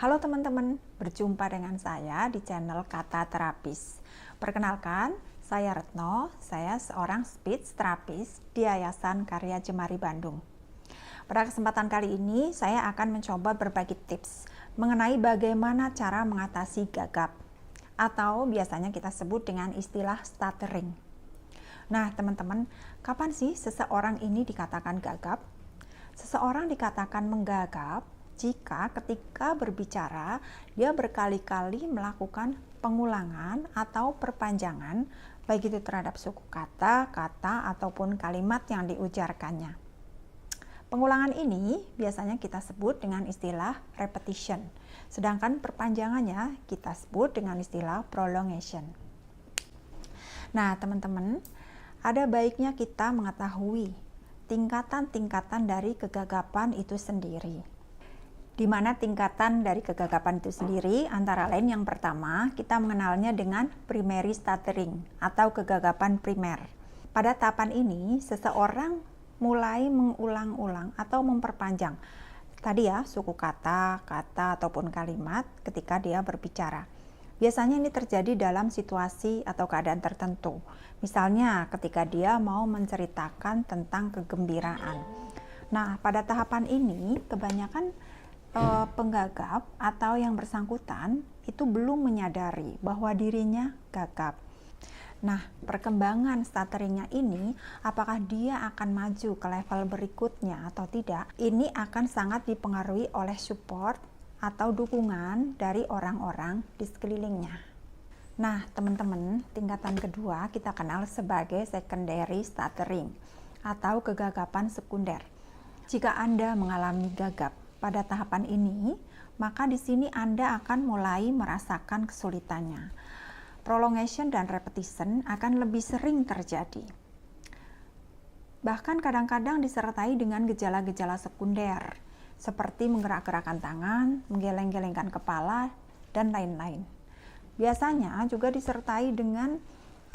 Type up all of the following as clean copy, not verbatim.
Halo teman-teman, berjumpa dengan saya di channel Kata Terapis. Perkenalkan, saya Retno, saya seorang speech therapist di Yayasan Karya Jemari Bandung. Pada kesempatan kali ini, saya akan mencoba berbagi tips mengenai bagaimana cara mengatasi gagap, atau biasanya kita sebut dengan istilah stuttering. Nah teman-teman, kapan sih seseorang ini dikatakan gagap? Seseorang dikatakan menggagap jika ketika berbicara dia berkali-kali melakukan pengulangan atau perpanjangan baik itu terhadap suku kata, ataupun kalimat yang diujarkannya. Pengulangan ini biasanya kita sebut dengan istilah repetition, sedangkan perpanjangannya kita sebut dengan istilah prolongation. Nah teman-teman, ada baiknya kita mengetahui tingkatan-tingkatan dari kegagapan itu sendiri. Di mana tingkatan dari kegagapan itu sendiri antara lain yang pertama kita mengenalnya dengan primary stuttering atau kegagapan primer. Pada tahapan ini seseorang mulai mengulang-ulang atau memperpanjang tadi ya suku kata ataupun kalimat ketika dia berbicara. Biasanya ini terjadi dalam situasi atau keadaan tertentu. Misalnya ketika dia mau menceritakan tentang kegembiraan. Nah, pada tahapan ini kebanyakan penggagap atau yang bersangkutan itu belum menyadari bahwa dirinya gagap. Nah, perkembangan stutteringnya ini, apakah dia akan maju ke level berikutnya atau tidak, ini akan sangat dipengaruhi oleh support atau dukungan dari orang-orang di sekelilingnya. Nah, teman-teman, tingkatan kedua kita kenal sebagai secondary stuttering atau kegagapan sekunder. Jika Anda mengalami gagap pada tahapan ini, maka di sini Anda akan mulai merasakan kesulitannya. Prolongation dan repetition akan lebih sering terjadi. Bahkan kadang-kadang disertai dengan gejala-gejala sekunder, seperti menggerak-gerakkan tangan, menggeleng-gelengkan kepala, dan lain-lain. Biasanya juga disertai dengan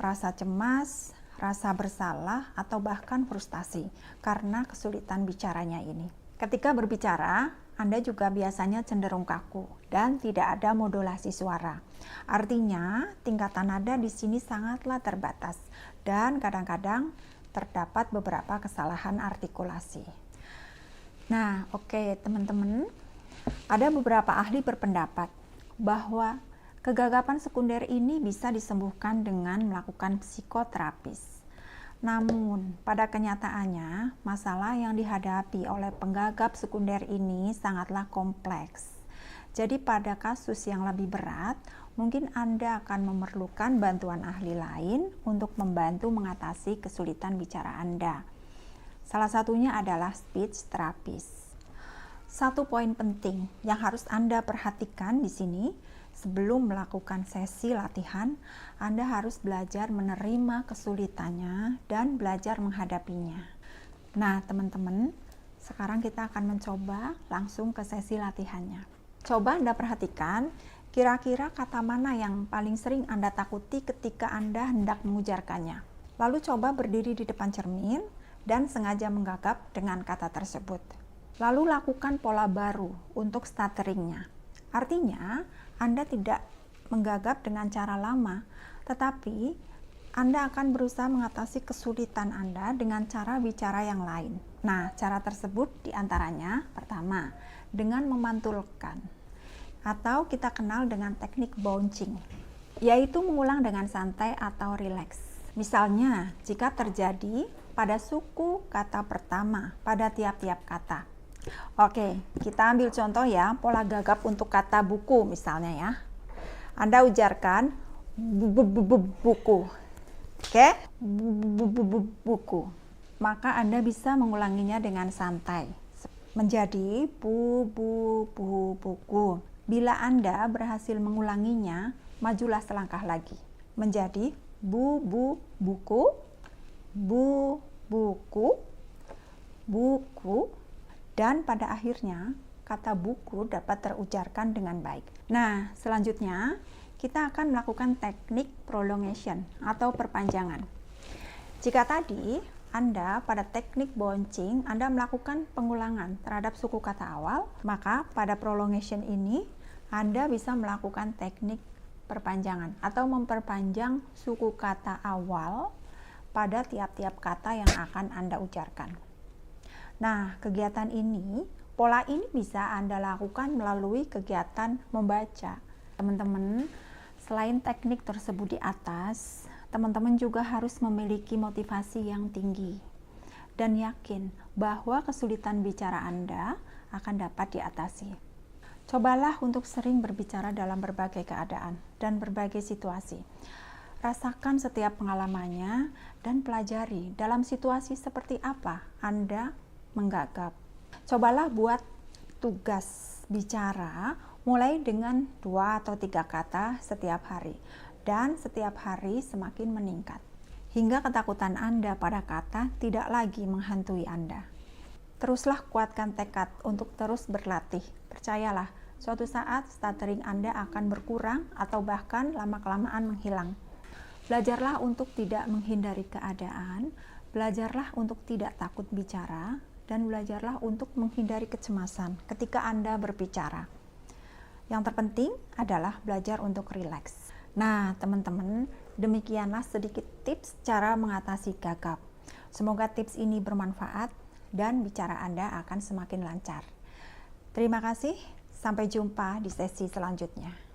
rasa cemas, rasa bersalah, atau bahkan frustasi karena kesulitan bicaranya ini. Ketika berbicara, Anda juga biasanya cenderung kaku dan tidak ada modulasi suara. Artinya, tingkatan nada di sini sangatlah terbatas dan kadang-kadang terdapat beberapa kesalahan artikulasi. Nah, oke teman-teman, ada beberapa ahli berpendapat bahwa kegagapan sekunder ini bisa disembuhkan dengan melakukan psikoterapis. Namun, pada kenyataannya, masalah yang dihadapi oleh penggagap sekunder ini sangatlah kompleks. Jadi pada kasus yang lebih berat, mungkin Anda akan memerlukan bantuan ahli lain untuk membantu mengatasi kesulitan bicara Anda. Salah satunya adalah speech therapist. Satu poin penting yang harus Anda perhatikan di sini, sebelum melakukan sesi latihan, Anda harus belajar menerima kesulitannya dan belajar menghadapinya. Nah, teman-teman, sekarang kita akan mencoba langsung ke sesi latihannya. Coba Anda perhatikan, kira-kira kata mana yang paling sering Anda takuti ketika Anda hendak mengujarkannya. Lalu coba berdiri di depan cermin dan sengaja menggagap dengan kata tersebut. Lalu lakukan pola baru untuk stutteringnya. Artinya, Anda tidak menggagap dengan cara lama, tetapi Anda akan berusaha mengatasi kesulitan Anda dengan cara bicara yang lain. Nah, cara tersebut diantaranya, pertama, dengan memantulkan, atau kita kenal dengan teknik bouncing, yaitu mengulang dengan santai atau rileks. Misalnya, jika terjadi pada suku kata pertama pada tiap-tiap kata. Oke, kita ambil contoh ya, pola gagap untuk kata buku misalnya ya. Anda ujarkan buku. Oke? Buku. Maka Anda bisa mengulanginya dengan santai. Menjadi buku. Bila Anda berhasil mengulanginya, majulah selangkah lagi. Menjadi buku, buku. Dan pada akhirnya, kata buku dapat terujarkan dengan baik. Nah, selanjutnya kita akan melakukan teknik prolongation atau perpanjangan. Jika tadi Anda pada teknik bouncing, Anda melakukan pengulangan terhadap suku kata awal, maka pada prolongation ini Anda bisa melakukan teknik perpanjangan atau memperpanjang suku kata awal pada tiap-tiap kata yang akan Anda ucapkan. Nah, kegiatan ini, pola ini bisa Anda lakukan melalui kegiatan membaca. Teman-teman, selain teknik tersebut di atas, teman-teman juga harus memiliki motivasi yang tinggi dan yakin bahwa kesulitan bicara Anda akan dapat diatasi. Cobalah untuk sering berbicara dalam berbagai keadaan dan berbagai situasi. Rasakan setiap pengalamannya dan pelajari dalam situasi seperti apa Anda menggagap. Cobalah buat tugas bicara mulai dengan 2 atau 3 kata setiap hari dan setiap hari semakin meningkat hingga ketakutan Anda pada kata tidak lagi menghantui Anda. Teruslah kuatkan tekad untuk terus berlatih. Percayalah, suatu saat stuttering Anda akan berkurang atau bahkan lama-kelamaan menghilang. Belajarlah untuk tidak menghindari keadaan, belajarlah untuk tidak takut bicara, dan belajarlah untuk menghindari kecemasan ketika Anda berbicara. Yang terpenting adalah belajar untuk rileks. Nah, teman-teman, demikianlah sedikit tips cara mengatasi gagap. Semoga tips ini bermanfaat dan bicara Anda akan semakin lancar. Terima kasih, sampai jumpa di sesi selanjutnya.